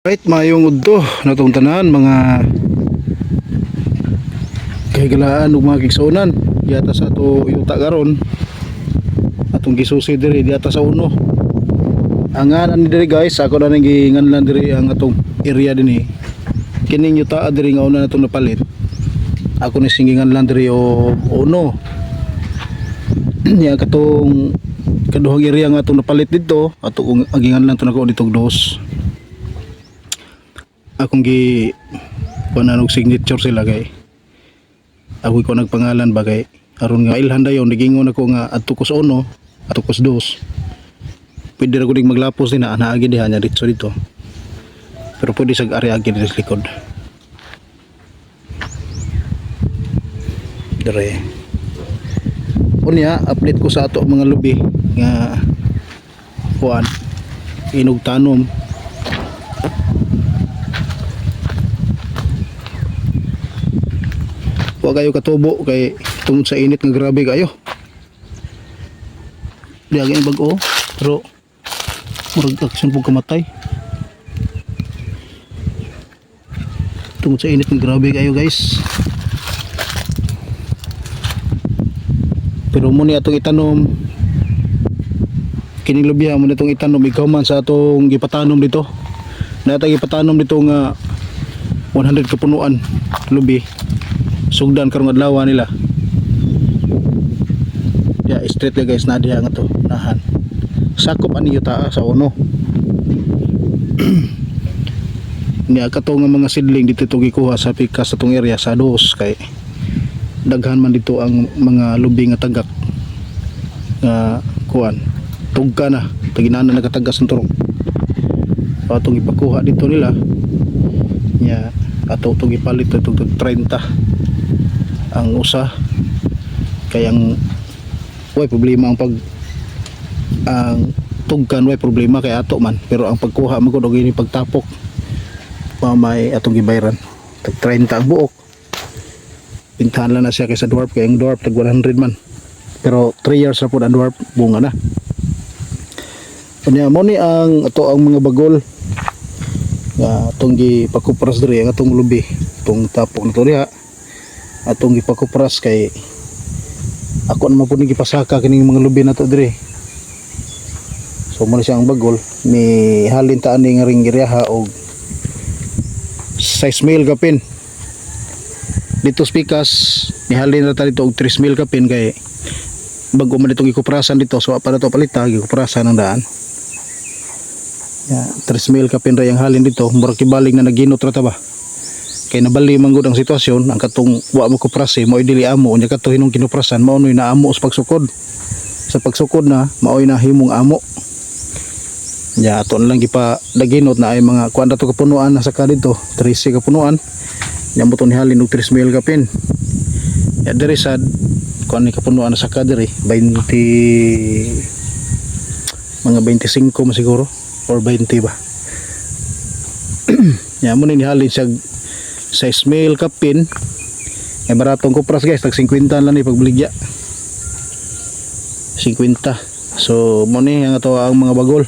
Right, mayong udto natong tanan mga kahigalaan ug mga kigsunan diata sa ato yuta karon atong gisusi diri diata sa uno. Ang nganan diri guys, ako na nang ginganlan diri ang atong area dinhi. Kining yuta diri nga una natong napalit. Ako ni singinganlan diri o uno. Nya katong kaduhang area nga atong napalit dito, ato kung aginganlan to nako ditong dos. Akong gi pananog signature sila kay ako ko nagpangalan bagay aron nga ilhan dayon nigingon ako nga adto ko sa uno adto ko sa dos pwede ra ko ding maglapos din na agi diha nya dito pero pwede sag area agi dito sa likod dire unya update ko sa ato mga lubi nga kuan inog tanom. Huwag kayo katubo kay tungod sa init nga grabe kayo. Di agay bag-o pero murag action pug kamatay. Tungod sa init nga grabe kayo guys. Pero mo ni atong itanom kining lubiha mo nitong itanom ikaw man sa atong gipatanom dito. Natay gipatanom dito nga 100 kapunuan lubi. Sugdan karong adlaw nila. Ya straight ka guys na diha nga to nahan. Sakop ani yuta sa uno. Niya kato nga mga seedling dito to gikuha sa pikas sa tong area sa dos kay daghan man dito ang mga lubi nga tagak nga kuan. Tugka na taginana nagatagas ng turok. So atong ipakuha dito nila. Nya ato to gipalit to 30 ang usa kay ang way problema ang tugkan way problema kay ato man pero ang pagkuha man gud og ini pagtapok may atong gibayran tag 30 ang buok pintahan lang na siya kaysa dwarf kay ang dwarf tag 100 man pero 3 years na po ang dwarf bunga na unya mo ni ang ato ang mga bagol nga atong gipakupras diri ang atong lubi itong tapok na to diha atong gipakupras kay ako naman po gipasaka kining mga lubi na to dire so mo siya ang bagol ni halin taan ni nga ring iriyaha og 6 mil kapin dito spikas ni halin na ta dito og 3 mil kapin kay bago man itong gikuprasan dito so para to palita gikuprasan ang daan ya 3 mil kapin ra yang halin dito murag kibaling na naginot ra ta ba kay nabali man gud ang sitwasyon ang katong wa mo kuprase mao dili amo unya kato hinung kinuprasan mao noy naamo sa pagsukod na mao na himong amo nya ato lang gipadaginot na ay mga kuan dato kapunuan na saka dito 13 kapunuan nya mo to ni halin og 3 mil kapin ya diri sad kuan ni kapunuan na saka diri 20 mga 25 mo siguro or 20 ba nya mo ni halin siya 6 mil kapin ay baratong kupras guys tag 50 lang ni pagbaligya 50 so mo ni ang ato ang mga bagol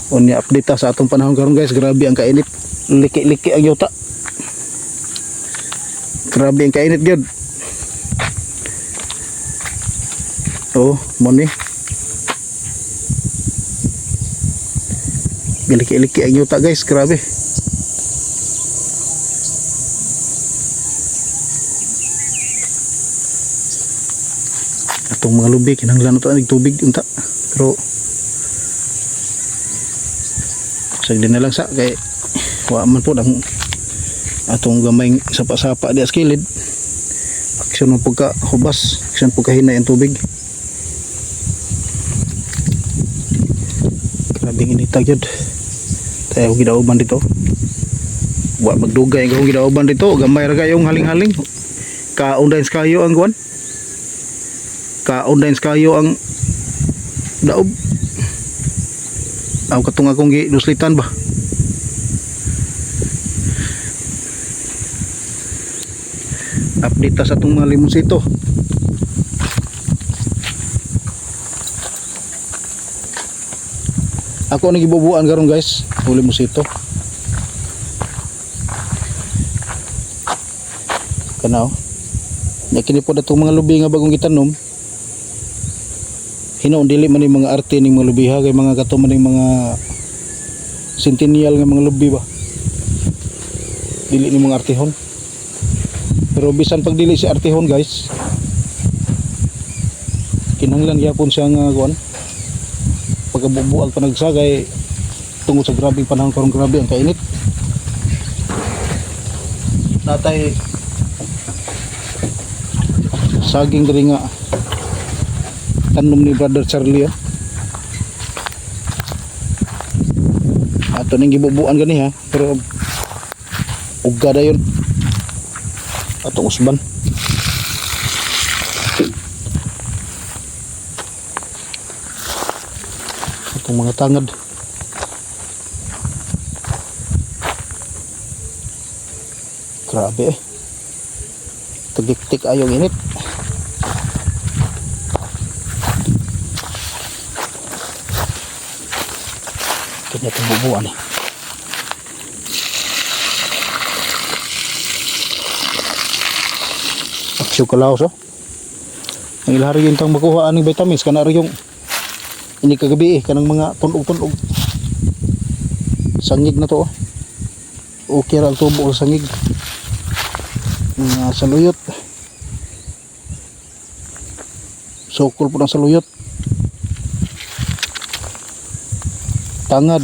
unya update sa atong panahon karon guys grabe ang kainit liki-liki ang yuta grabe ang kainit gyud oh mo ni liki-liki ang yuta guys grabe atong mga lubi kinahanglan to ang tubig unta pero sag din na lang sa kay wa man po ang atong gamay sapa-sapa di sa kilid aksyon mo pagka hubas aksyon pagka hinay ang tubig grabing inita gyud tayo gidauban dito wa magdugay ang gidauban dito gamay ra kayong haling-haling kaundays kayo ang guwan ka-online kayo ang daob aw katong akong ginuslitan ba update sa atong mga limonsito ako nagibubuan karon guys uli mo sito kana oh. Nya kini po datong mga lubi nga bagong gitanom. Hinoon dili man ni mga arte ning mga lubi ha, kay mga kato man ning mga centennial nga mga lubi ba. Dili ni mga artehon. Pero bisan pag dili si artehon guys, kinahanglan gyapon siya nga kuan. Pagkabubuag pa nagsagay tungod sa grabeng panahon karon, grabe ang kainit. Natay saging diri nga tanom ni Brother Charlie ato ning gibubuan gani ha, pero ugga dayon atong usban. Atong mga tangad grabe tagiktik ayong init. Kanya itong bubuan eh. Aksyo kalaos oh. Ang ilahari yung tang makuha aning vitamins kana rin yung ini kagabi eh kanang mga tunog-tunog sangig na to oh. Okay ra ang tubo sa sangig mga saluyot, sukol po ng saluyot, tangad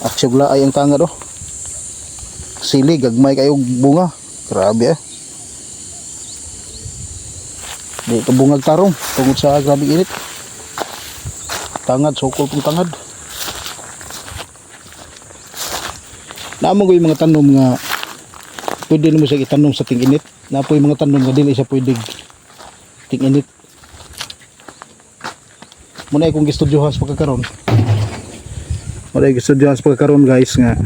aksyon ay ang tangad oh. Sili gagmay kayo bunga, grabe di ito bungag tarong tungod sa grabe init. Tangad, sukol pong tangad. Naamon ko yung mga tanom nga pwede naman siya itanong sa ting-init. Na po yung mga tanom nga dili siya pwede ting-init. Muna akong gistudyohan sa pagkakaroon. Muna akong gistudyohan sa pagkakaroon guys nga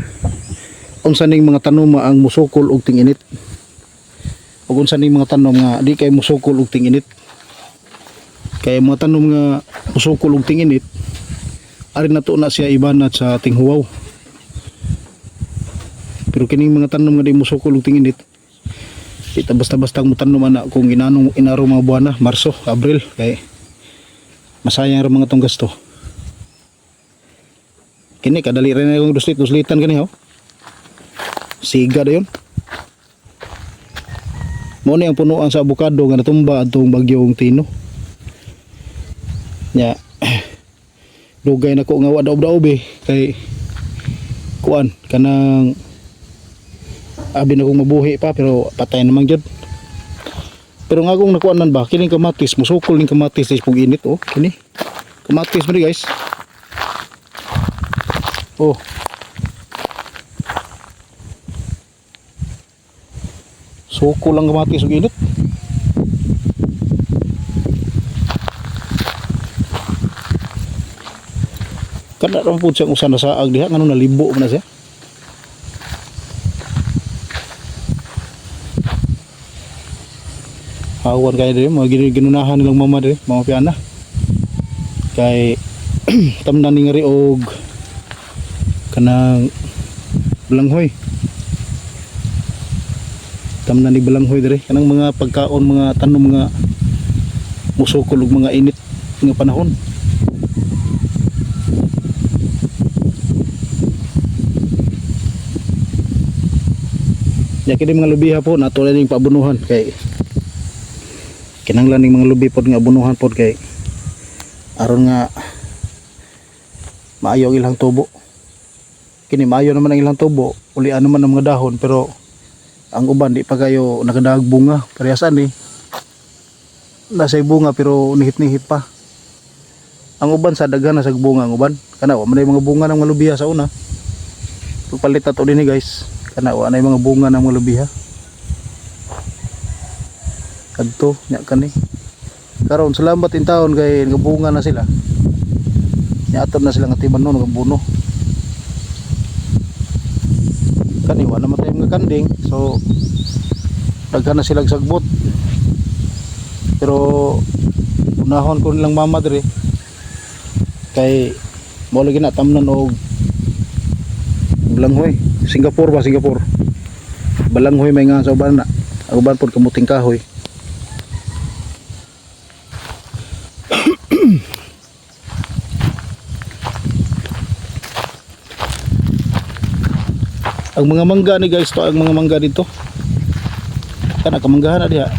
unsa ning mga tanom ang musukol og ting-init. Ug unsa ning mga tanom nga di kay musukol og ting-init. Kaya mga tanom nga musukol og ting-init ari na to na siya ibanat sa tinghuwaw. Pero kining mga tanom nga di musukol og ting-init ita basta-basta mo tanom ana kung inaro mga buwan na Marso, Abril kay masayang ra mga tong gasto. Kini kadali ra na yung duslitan kani ho. Siga dayon. Mo ni ang punuan sa abukado nga natumba adtong bagyong Tino. Nya dugay na ko nga wa daob-daob eh kay kuan kanang abi na kong mabuhi pa pero patay naman jud. Pero nga kung nakuanan ba kining kamatis musukol ning kamatis is pug init oh kini. Kamatis mo guys. Oh. Sukol lang kamatis ug init. Kada ra pud siya usa na saag diha ngano nalibo man na siya. Awan kay diri mga ginunahan nilang mama diri mga piana kay tamnan ni ngari og kanang balanghoy, tamnan ni balanghoy diri kanang mga pagkaon mga tanom mga musukol og mga init nga panahon. Ya kini mga lubiha po nato na ning pabunuhan kay kinanglan ning mga lubi pod nga abunuhan pod kay aron nga maayo ang ilang tubo. Kini maayo naman ang ilang tubo, ulian naman ang mga dahon pero ang uban di pa kayo nakadaag bunga. Parehasan ni nasay bunga pero nihit-nihit pa. Ang uban sa daghan na sa bunga ang uban. Kana wa man mga bunga ng mga lubiha sa una. Pagpalit ato dinhi guys. Kana wa na mga bunga ng mga lubiha. Adto nya kani karon salamat in taon kay nagabunga na sila nya aton na sila nga timanon nagabuno kani wala naman tayong kanding so daghan na sila sagbot pero unahon ko nilang mama dire kay mo lagi na tamnan og Balanghoy Singapore ba Singapore balanghoy may nga sa uban na. Ang uban pod kamuting kahoy. Ang mga mangga ni guys, to ang mga mangga dito. Kana kamanggahan na diha.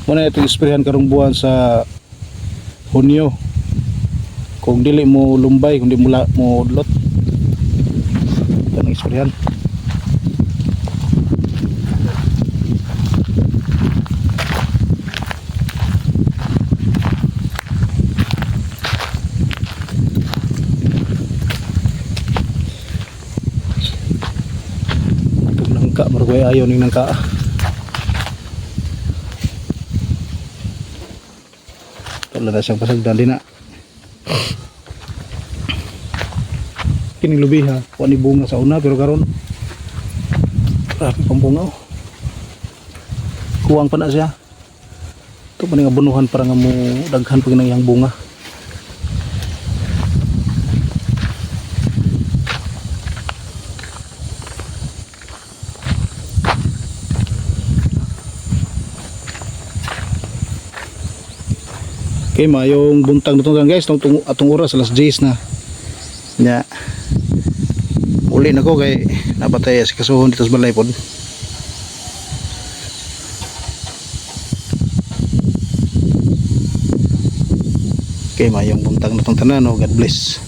Muna ito isprehan karong buwan sa Hunyo. Kung dili mo lumbay, kung di mo udlot. Yan ang isprehan. Pag nangka, maragway ayaw ning nangka. Wala na siyang pasagdan din na. Kining lubi ha, wani bunga sa una pero karon grabe pang bunga oh. Kuwang pa na siya. Ito pa nga bunuhan para nga mo daghan pag nang iyang bunga. Okay, mayong buntang dito guys, atong oras alas 10 na. Nya. Uli na ko kay napatay si kasuhon dito sa balay pod. Okay, mayong buntang na tong tanan, God bless.